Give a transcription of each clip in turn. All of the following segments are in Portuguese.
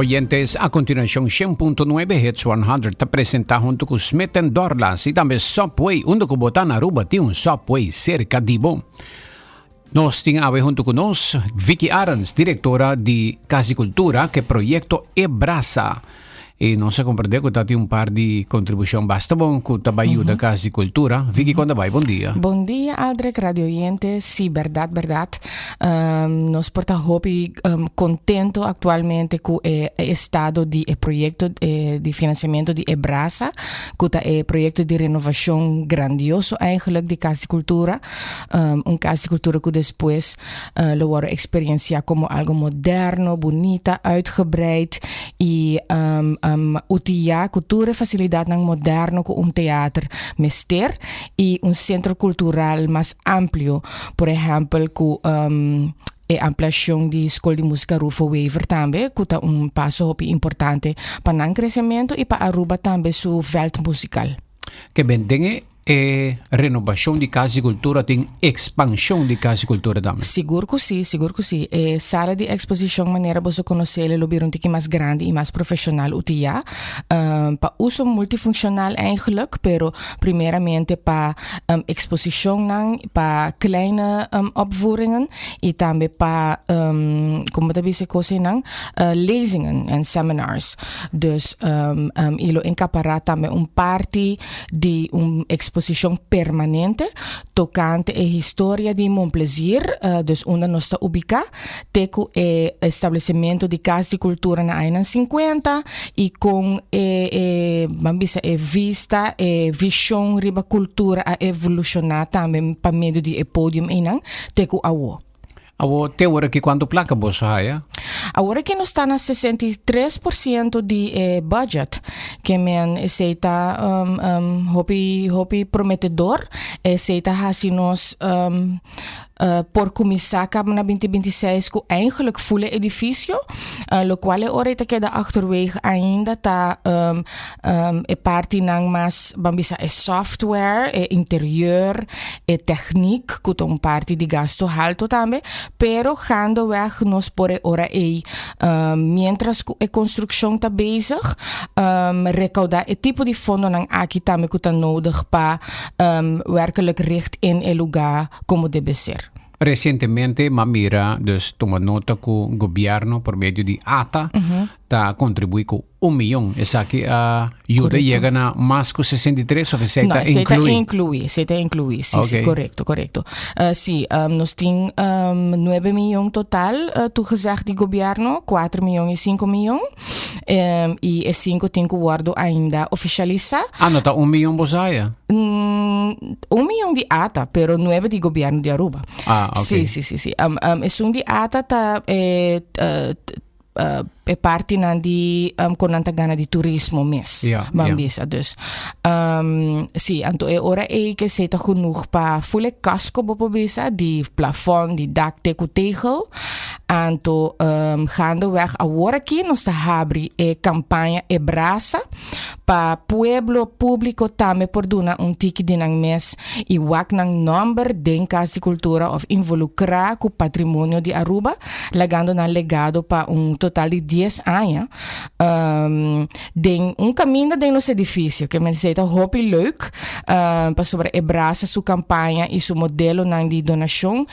Oyentes, a continuación 100.9 Hits 100 te presenta junto con Smith and Dorlas y también Subway, uno que botan Aruba tiene un Subway cerca de Bo. Nos tiene junto con nos Vicky Arons, directora de Casicultura, que proyecto Ebrasa. E non si comprende che dati un par di contribuzioni basta bon che ayuda Casicultura. Vicky, quando vai? Bom dia. Bom dia, Aldrich, radio oyentes. Sí, verdad. Nos porta hopi contento actualmente con el estado de proyecto de financiamiento de Ebrasa, que es proyecto de renovación grandioso eigenlijk de Casicultura. Un Casicultura que después lo voy a experienciar como algo moderno, bonita, uitgebreid y utilizar cultura facilidad ng moderno con un teatro mester y un centro cultural más amplio, por ejemplo con ampliación de Escola de Música Rufo Wever también, que es un paso importante para el crecimiento y para Aruba también su veld musical. Que bendengue renovação de Casicultura tem expansão de Casicultura também. Seguro que sim. Sala de exposição maneira você conhecer ele lobby um tique mais grande e mais profissional utilizar. Para uso multifuncional eigenlijk, pero primeiramente para exposição para kleine opvoeringen e também para como dat se coisa lezingen en seminars. Dus ilo encaparar também party de exposição permanente tocante a história de Montplaisir, dus onde nós está ubicado, teco estabelecimento de casa de cultura na anos 50 e com vista visão riba cultura a evolucionar também para meio de podium inang teco awo. Awo te hora que quando placa bolsa haya? Agora que nós está na 63% de budget, que men aceita hopi prometedor, aceita hasi nós por começar na 2026 com eigenlijk full edifício, lo qual ora queda achterwege ainda tá parte nang mas bambisa software, interieur, techniek, que parte de gasto alto também, pero gaandeweg nos por ora mientras a construção está bezig, recaudar het tipo de fundo nang aqui também que está nodig para werkelijk richt in el lugar como debe ser. Recentemente, Mamira dus toma nota que o governo, por meio de ATA, está contribuindo com 1 milhão. Essa aqui a ajuda chega na mais que 63, ou você está incluir? Você está incluir, sim, okay. Sim, correto. Sim, nós temos 9 milhões total, toegezegd de governo, 4 milhões e 5 milhões, e 5 tem que guardo ainda oficializar. Não está 1 milhão bosaia? 1 milhão de ATA, pero 9 de governo de Aruba. Okay. Sim. De ATA é parte de konanta gana de turismo mes. Bambisa dus. Sim, anto ora que se tá genoeg para full casco bopobisa de plafond, de dak teco tegel. Anto gaandeweg agora aqui nós tá abri campanha Ebrasa para pueblo público também por duna tiki de nang mes e wak nang number de Casicultura of involucrar com patrimônio de Aruba, legando na legado para total de 10 anos. Den caminho de nos edifício que me zeta hopi leuk para sobre Ebrasa sua campanha e seu modelo de donação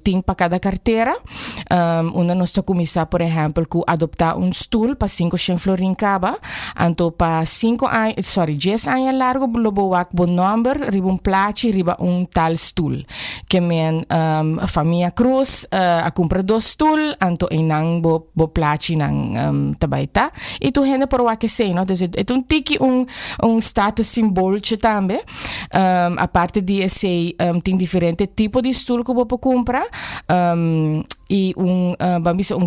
tem para cada carteira. Onde nós começar, por exemplo, com adoptar stoel para 5 florin caba, anto para 10 anos largo, lobo wak bon number, riba plaatje, riba tal stoel. Que men família Cruz a compra 2 stoel, anto nang bo plaatje nang tabaita. E tu hende por wak sei, no? Dus het tiki status symbooltje também. A parte de esse tem diferente tipo de stoel que você compra. E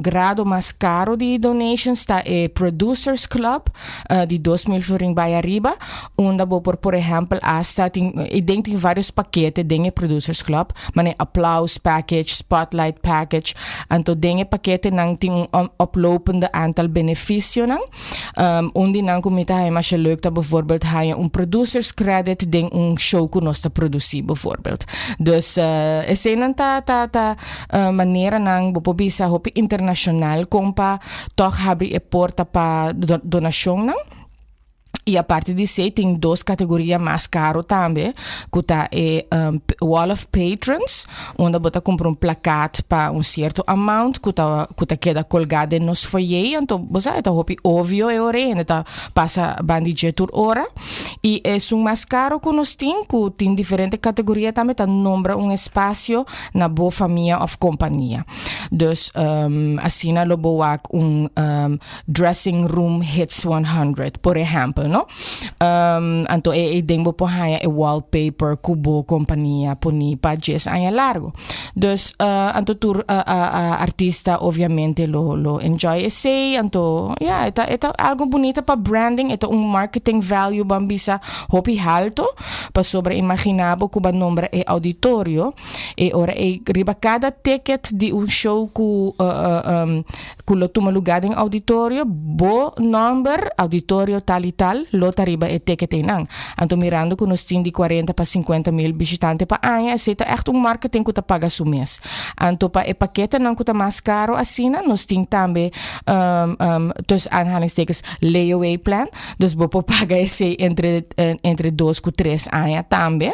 grado mais caro de donations está Producers Club de 2.000 florin bij arriba, onde por exemplo ik denk in vários paquetes dingen Producers Club, maar een applaus package, spotlight package, anto dingen paquete nang ting oplopende aantal beneficio nang, onde nang kumita hij maar leuk dat bijvoorbeeld hij producers credit ding show kunos te produceren bijvoorbeeld. Dus is een manier nang bopobisa hopi internacional kompa toch habri e porta pa donasyon nang. E a parte de ser, tem duas categorias mais caro também, que tá Wall of Patrons, onde você compra placat para certo amount, que tá queda colgado nos foyer, então você tá óbvio é hora, tá passa bandije por hora, e é mais caro que nós tem diferentes categorias também, tá nombra espaço na boa família of companhia. Dus assim na loboak dressing room hits 100, por exemplo, no? Anto denbo po haya wallpaper kubo companhia poni pa 10 anos largo. Dus anto tur artista obviamente lo enjoy esse, anto eta algo bonito pa branding, eta marketing value bambisa hopi alto pa sobre imaginabo kuba nombre e auditorio e ora riba cada ticket di show ku lo tuma lugar em auditorio bo number auditorio tal e tal lo tariba e ticket enang. Anto mirando que nos tem de 40 para 50 mil visitantes pa anha, é echt marketing que ta paga su mês. Anto pa e paquete não que ta mais caro assina, nos tem também dus aanhalingstekens layaway plan, dus bopo paga esse entre 2 e 3 anos também,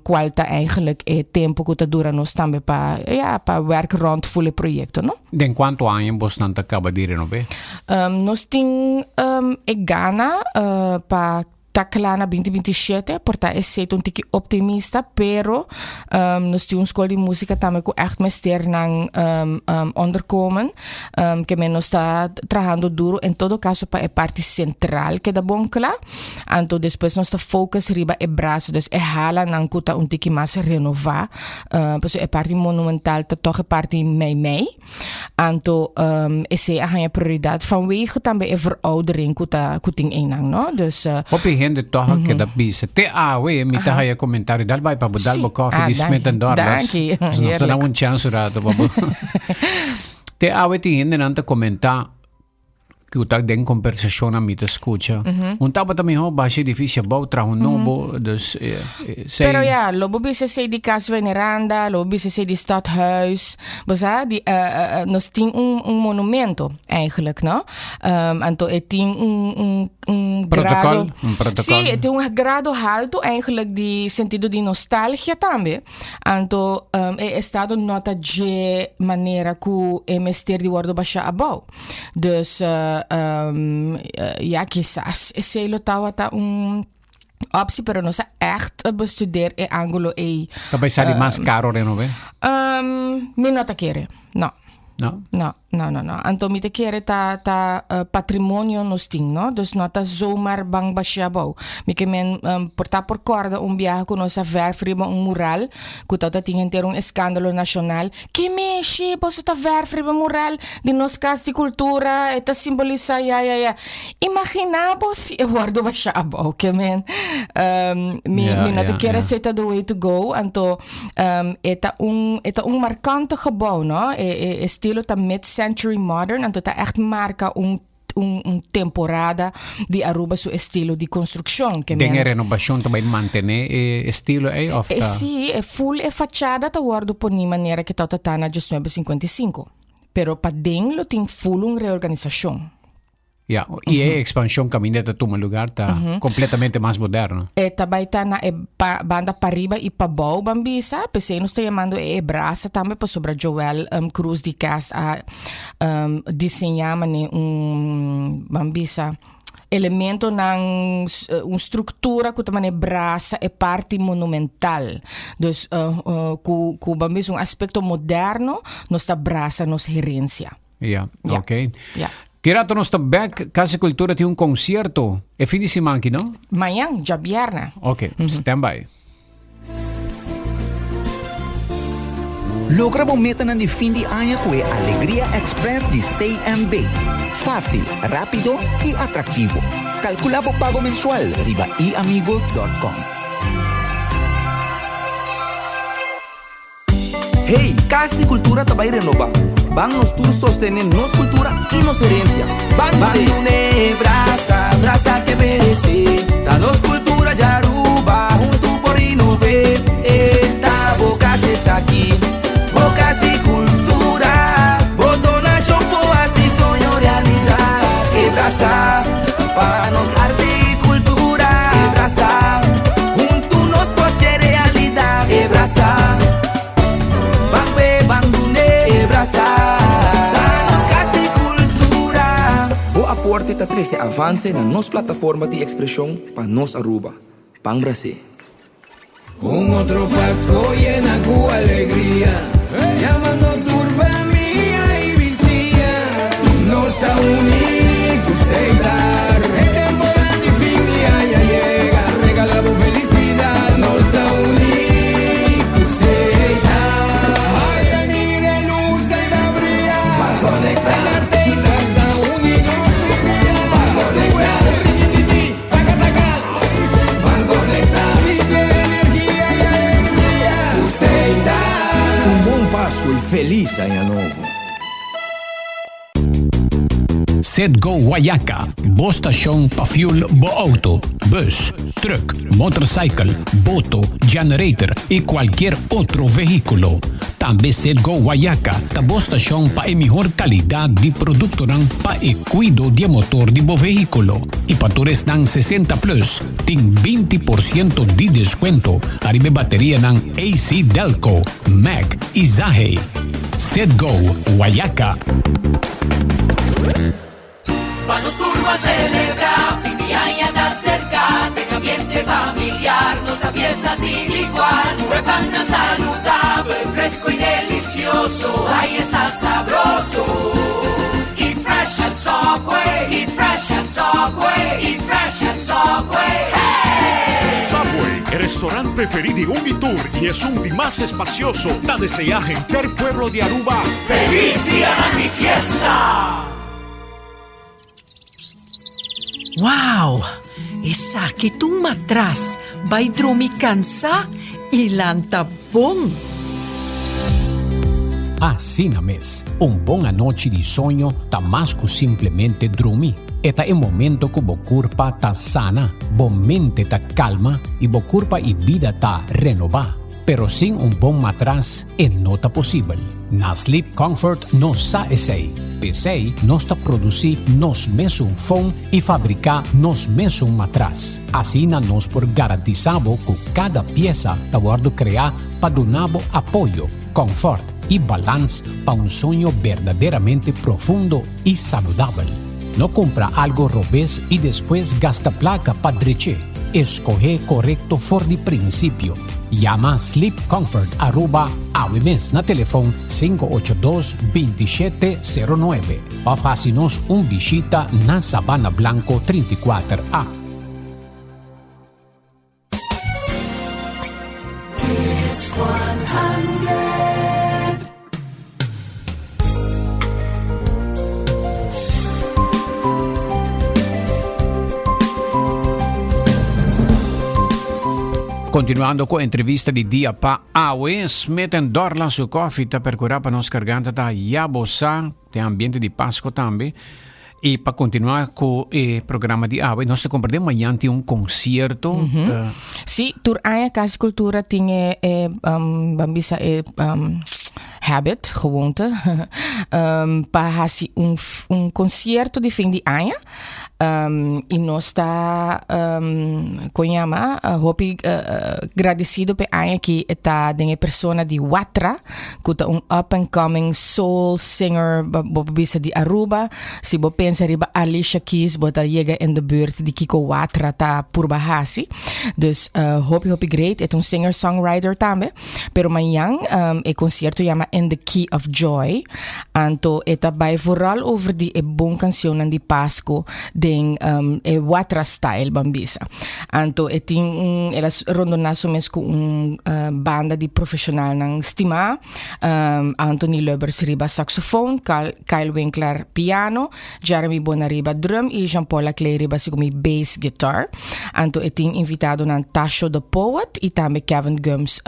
qual ta eigenlijk e tempo que ta dura nos também pa werk rond fulle projecto, no? De quanto anos vos não acaba de renovar? Nos tem gana para Taklana 2027, porta é certo tiki optimista, pero nós temos escola de música também com echt mester nang onderkomen, que menos está trabalhando duro em todo caso para a parte central que da bom lá, então depois nós está focus riba e braço, dus é hala nang kuta tiki mais renovar, pues é parte monumental, tá toch é parte mei, então esse é a prioridade vanwege também é veroudering kuta kuting enang, no, dus gente toch que da bisa. Te awe mi ta haya comentário dal vai para budal bo coffee di Smith and Dorlas. Nós dá um chance rato babo. Te awe ti gente nanta comentar que o tag den conversação a mi te escucha. Tapa também ho baixo difícil bau tra un novo dus Pero lobo bisa sei di Casa Veneranda, lobo bisa sei di Stadhuis. Bosa di nós tem monumento eigenlijk, no? Anto tem protocolo. Sim, tem grado alto eigenlijk di sentido di nostalgia também. Anto é estado nota de maneira que é mester di wordo baixa abau. Dus quizás esse lo tawa ta optie, pero não se echt bestudeer e angulo e. Também sai mais caro renove? Me nota querer, não. No. No. Anto mi te kere ta patrimonio nos ting, no? Dus no ta zomaar bang bashabou. Mi que men porta por corda viaje con nossa verfriba mural, que ta ting ter escândalo nacional. Que mexe, posso ta verfriba mural de nos casa de cultura, eta simboliza Imaginabo se eu guardo bashabou, que men mi no te kere seta the way to go, anto eta marcante gebouw, no? Estilo ta mid-century modern, anto ta echt marca temporada de Aruba su estilo de construção. Tem renovação também manter estilo of Sim, é full e fachada ta guardo por ni maneira que ta na just 955. Pero pa dentro tem full reorganização. E a expansão caminha de tomar lugar tá completamente mais moderno. Também tá na banda para riba e para bau bambisa, pensei nos está chamando braça também para sobre Joel Cruz de Cas a desenhar bambisa elemento na estrutura que também braça é parte monumental. Dus ku bambisa aspecto moderno nos está braça nos herência. Ok. Kirato nos back, Casa Cultura tem concerto. É fim de semana aqui, não? Amanhã, já viernes. Ok, stand by. Logra mo meta na fim de ano com a Alegria Express de CMB. Fácil, rápido e atrativo. Calcula po pago mensual riba iamigo.com. Hey, Casa de Cultura também renova. Vamos todos sostener nossa cultura e nossa herência. Bandune, braça que merece. Da nossa cultura de Aruba, junto por inover. Eta bocas aqui, bocas de cultura. suporte ta 13 avance na nos plataforma de expresión pa nos Aruba. Pang Brasil. Un otro Pascua llena cu alegría, llamando turba mía y vicía. No está único sentar, el temporada de fin de año llega, regalamos felicidad. No está único sentar, ay, mire luz de la brilla, para conectarse y está único sentar, para conectar, riquititi, taca taca, para conectar, y de energía y alegría, sentar. Un buen Pascua y feliz año nuevo. Sedgo Guayaca, Bostation pa fuel bo auto, bus, truck, motorcycle, boto, generator y cualquier otro vehículo. También Sedgo Guayaca, ta Bostation pa e mejor calidad de producto nang pa e cuido de motor de bo vehículo. Y pa tures nang 60 plus, ting 20% de descuento. Arriba batería nang AC Delco, Mac y Zahe. Sedgo Guayaca. Vamos turbo a celebrar, fin de año está cerca, en ambiente familiar, nos da fiesta sin igual, huevana saludable, fresco y delicioso, ahí está sabroso. Eat fresh and Subway, eat fresh and Subway, eat fresh and Subway, hey! Subway, el restaurante preferido de Unitur y es un día más espacioso. Te desea gente del pueblo de Aruba. ¡Feliz día de mi fiesta! Wow! Esa que tu matras vai dormir cansa e lanta bom. Assim na mes, bom noite de sonho tá mais que simplesmente dormir. Eta é momento que o corpo tá sana, bo mente tá calma e bo corpo e vida tá renovar. Pero sem bom matras não tá possível. Na Sleep Comfort nos sa essay. Pensei, nós tá produzir nos mesmo fone e fabricar nos mesmo matras. Assim nós por garantizar que cada peça tá guardo criar para donar apoio, confort e balance para sonho verdadeiramente profundo e saudável. Não compra algo robês e depois gasta placa para dreche. Escoger correto for de princípio. Llama Sleep Comfort @awemes na telefone 582-2709 o faça-nos visita na Sabana Blanco 34A. It's 100. Continuando com a entrevista de dia para Awe, Smith and Dorla su coffee ta per curar para nos garganta ta yabosa, tem ambiente de Páscoa também. E para continuar com o programa de Awe, nós compreendemos amanhã tem concerto. Sim, tur aya Casa Cultura tinha bambisa habit, gewoonte, para concerto de fim de ano. E nós está conhama hopi agradecido pe aya que está de persona de Watra, que é up and coming soul singer bobisa de Aruba. Se bo pensa riba Alicia Keys bota chega in de buurt de Kiko Watra tá por bahasi. Dus hopi great, é singer songwriter também. Pero manhã e concerto chama In the Key of Joy. Anto eta bij vooral over die bom canción de Pasco de Watra style bambisa. Anto elas rondonaso mes com banda de profissional nang stima. Anthony Lubbers riba saxofoon, Kyle Winkler piano, Jeremy Bonariba drum e Jean-Paul Leclerc riba sigumi bass guitar. Anto invitado nang Tasho the Poet e também Kevin Gums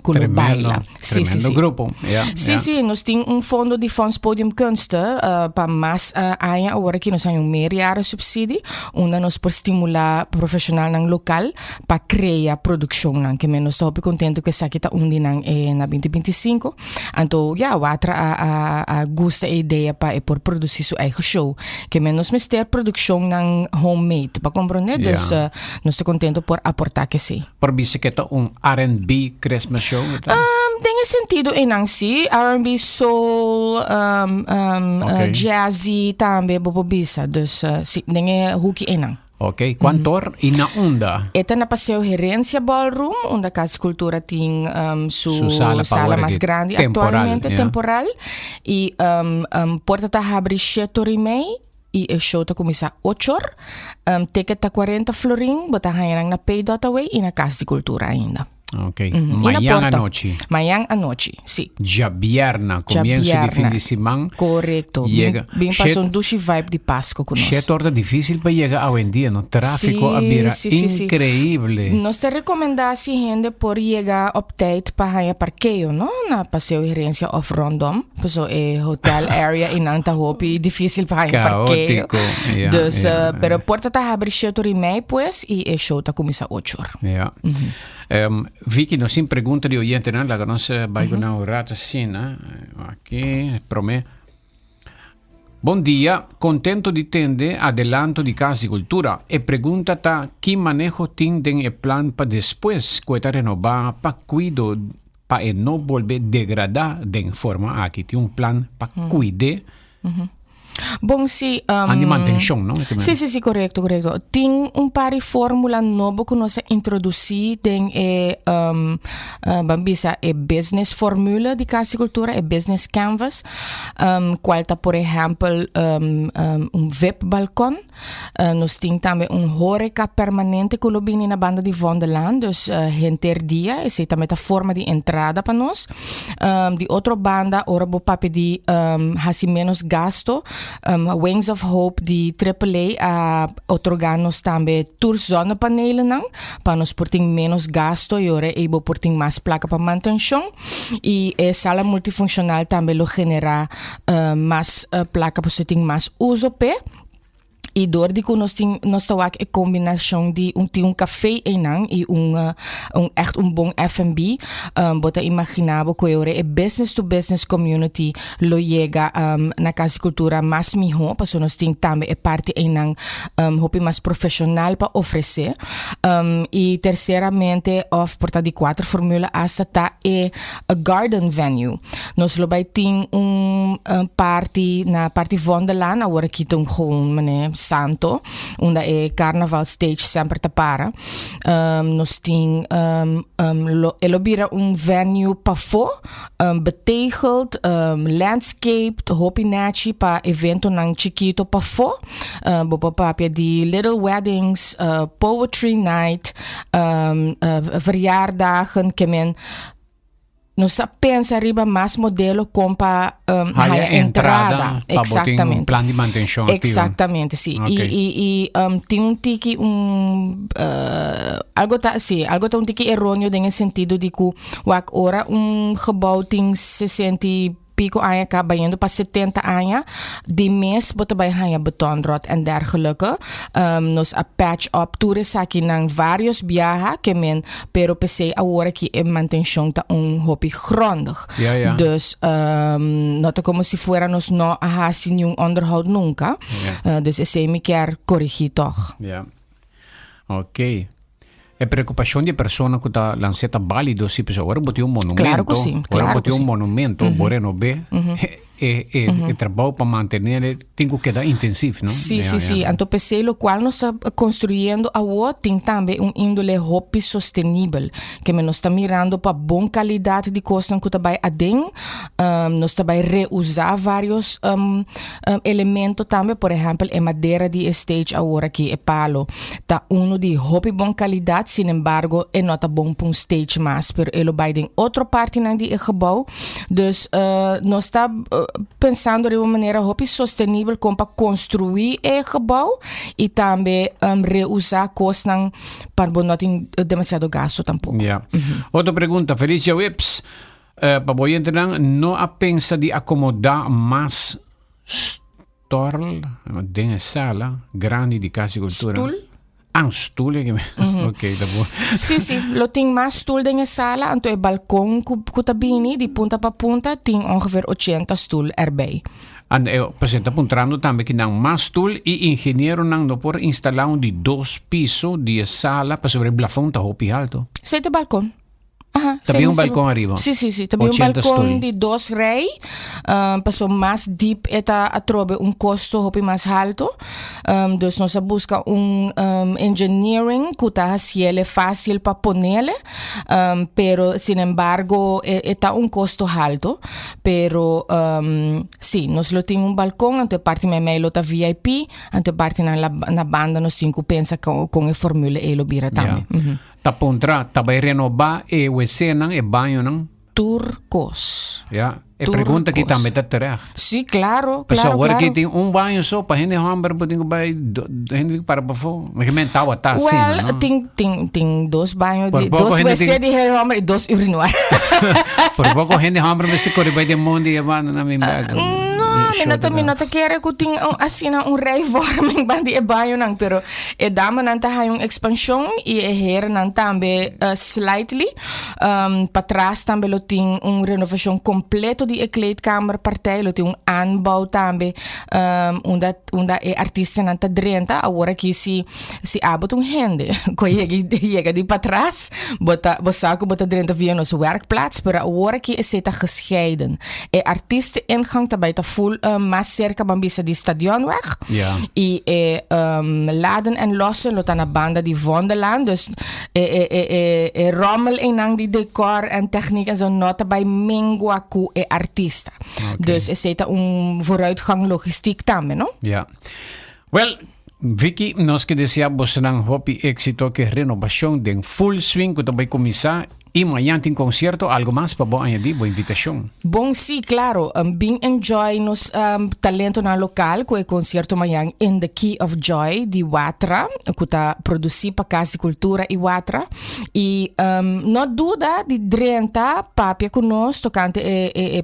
kuno baila. Tremendo grupo. Sim, nós temos fundo de Fonds Podium Kunsten para mais aia agora que nós temos meerjaren subsidie, onde nós por estimular profissional nang local para criar produção nang que nós estamos contente que essa aqui está nang na 2025. Então, Watra a gusta a ideia para por produzir sua eigen show, que nós ter produção nang homemade, para compreender. Dus nós estamos contente por aportar que sim. Por bicicleta R&B Christmas show? Tem sentido em nang si, Sí, R&B, soul, Okay. jazzy também, bobobisa. Dus, sí, dingen hoekje inang. Ok, quantor inaunda? Esta na Paseo Gerencia Ballroom, onde a Casa Cultura tem Su sala sala pa mais que grande temporal, atualmente, yeah. temporal. E porta tá abre 7 rimei e o show tá começa 8 ticket tá 40 florin, bota hanhang na Pay Dotaway e na Casa Cultura ainda. Ok, E na mañana porta. noche. Manhã à noite, sim. Já vierna, comienzo de fin de semana. Correto. Llega. Bem passou um duche vibe de Páscoa conosco. É torta difícil para llegar hoy en día, ¿no? Tráfico Sí, abira sí. increíble. Nós te recomendamos se gente por chegar op tijd para parqueio, não? Na Passeio Gerência of Rondom. Pessoal, hotel area in Anta Hopi, difícil para parqueio. Caótico. Yeah, Dus, yeah, pero porta tá abre 7h30, pues, e o show tá começa 8h. Ja. Vicky, nos sin pregunta de oyente, ¿no? La que no se va a ir una rata así, ¿no? Aquí, promé. Bom dia, contento de tende adelanto de Casa Cultura. E pergunta tá que manejo tem den e plan para depois que renovar para cuido para não volver degradar de forma aqui tem plan para cuidar. Bom, se... de manutenção, não? Sim, correto. Tem par de fórmula nova que nós introduzimos em Bambisa, business formula de Casa Cultura, business canvas, qual está, por exemplo, web balcão. Nós temos também horeca permanente que lobby na banda de Vonderland, dus gente dia, essa é também a forma de entrada para nós. De outra banda, ora bo papi de menos gasto, Wings of Hope de AAA a otorgar-nos também tours zonnepanelen para nós por ter menos gasto e ora able por ter mais placa para manutenção e a sala multifuncional também lo genera mais placa para você ter mais uso pe. E door die nós temos a combinação de café e echt bom F&B. Bota imaginável que eu é business to business community lo chega na Casa Cultura mais melhor, porque nós temos também a parte hopi mais profissional para oferecer. E terceiramente, porta de 4 fórmula hasta tá a garden venue. Nós lo vai ter party na parte Vonderland, agora aqui tem gewoon Santo, onde é Carnaval Stage sempre te para. Nós temos elobira venue para fora, betegeld, landscaped, hopi nachi para evento nang chiquito para fora. Bopapapia de little weddings, poetry night, verjaardagen, que men nós pensa riba mais modelo com para a entrada. Exatamente. Um plano de manutenção ativo. Exatamente, sim. Okay. E tem tiki algo tá tiki errôneo no sentido de que ora gebouw tem 60 pico anos acabando para 70 anos de mês bota bij hanya betonrot en dergelijke nos a patch up tours aqui nang vários viajes que men pero pensei agora que a manutenção tá hobby grondig. Ja. Dus not como se fuéramos no a nenhum onderhoud nunca. Dus esse me quer corrigir toch. Ja. Ok. É preocupação de pessoa que está lançando válido se pessoa agora botou monumento. Claro que sim. Agora botou monumento, Moreno B. E trabalho para manter tem que quedar intensivo, não? Sim. Então pensei lo qual nós construindo agora tem também índole hobby sustentável que nós está mirando para boa qualidade de coisa que também adem, nós também reusar vários elementos também, por exemplo, a madeira de stage agora que é palo, tá de hobby boa qualidade, sin embargo, é não tá bom para stage mais, pero ele vai em outra parte de gebouw, dus nós está pensando de uma maneira hobby sustentável como para construir o gebouw e também reusar coisas para não ter demasiado gasto tampouco. Outra pergunta, Felicia Wips, para o entrar, não a pensa de acomodar mais storl dentro da sala grande de Casa Cultura? Stoel? Ok, tá bom. Sim. Lo tem mais stoel dentro da sala, então é balcão que tá bem, de ponta para ponta, tem ongeveer 80 stoel erbij. En presenta apuntando também que não mais stoel e engenheiro não por instalar de 2 pisos de sala para sobre o plafond tá hopi alto. Zet balcão. Ajá, Também sim, balcão arriba. Sim. Também 80 balcão story. de 2 rei. Passou mais deep eta a trobe custo hopi mais alto. Dus nós busca engineering que está ciele fácil para ponerle. Pero sin embargo está custo alto. Pero sim, nós lo tem balcão, ante parte me lo tá VIP, ante parte na banda nós tem que pensar com a formula e lo bira também. Tapontra, tabay renovar e wc nang e banho nang. Turcos. Ja. E pergunta que Turcos. também está terecht. Sim, claro. Pessoal, agora claro. que tem banho só para gente hamburger, pode vai gente para fora. Mas que mental tá assim, Well, não? tem 2 banhos, Por pouco dois ainda WC tem- de Heromar e 2 urinoir. Por pouco gente hamburger mas se corre vai de mundo e vai na minha bag. Minota quero que tem assim rei vorming bandi e banho nang pero e dama nanta hay expansão e her nan tambe slightly para trás tambe lo tem renovação completo de kleedkamer partij lo tem aanbouw tambe onda e artista nanta drenta agora que se abot hende ko chega de para trás bota drenta via nos werkplaats pero agora que é seta gescheiden e artista ingang tabei ta full mais cerca bambisa di stadionweg. Ja. E laden en lossen lot aan de banda die Wonderland. Dus rommel in die decor en techniek en zo nota bij Minguaku e artista. Dus is het vooruitgang logistiek tambe, no? Ja. Well, Vicky, nós que deseamos ng happy éxito que renovação de full swing que também começar e amanhã tem concerto, algo mais para bom añadir, boa invitação. Bom, sim, claro. Bem enjoy nos talento na local, com o concerto amanhã in the Key of Joy de Watra, que está produzido para Casa de Cultura e Watra. E não dúvida de drenta papia conosco, tocante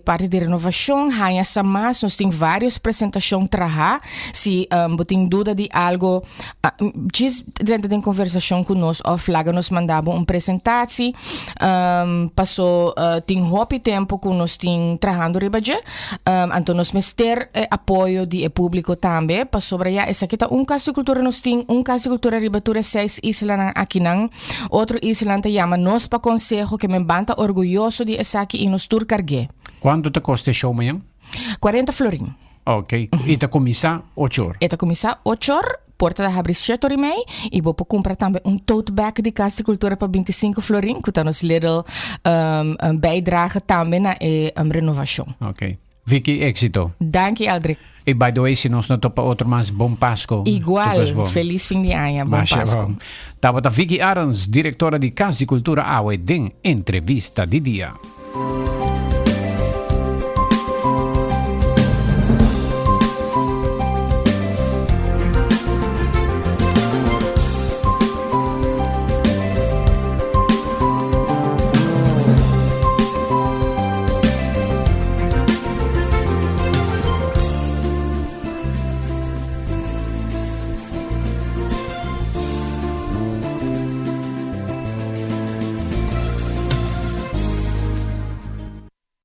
parte de renovação, Rainha Samas, nós temos várias apresentações traha. Se tem dúvida de algo, diz drenta de conversação conosco, ou flaga nos mandava apresentação. Passou tem hopi tempo que nós tem trabalhando ribaje então nós ter apoio de público também passou para já essa aqui tá casa de cultura nós tem casa de cultura ribatura 6 isla aqui não outro isla te chama nós para conselho que me banta orgulhoso de essa aqui e nos tour cargue Quanto te custa show amanhã? 40 florin Ok. E te começar 8 horas. eta começar 8 horas porta da abrir 7 horas e meia e vou comprar também tote bag de Casa de Cultura para 25 florin que tá nos little bijdrage também na renovação. Ok. Vicky, éxito. Dank je, Aldrich. E by the way, se nós não topa outro mais, bom Páscoa. Igual, feliz fim de ano, bom Páscoa. Tava Vicky Arons, diretora de Casa de Cultura Aue, em entrevista de dia.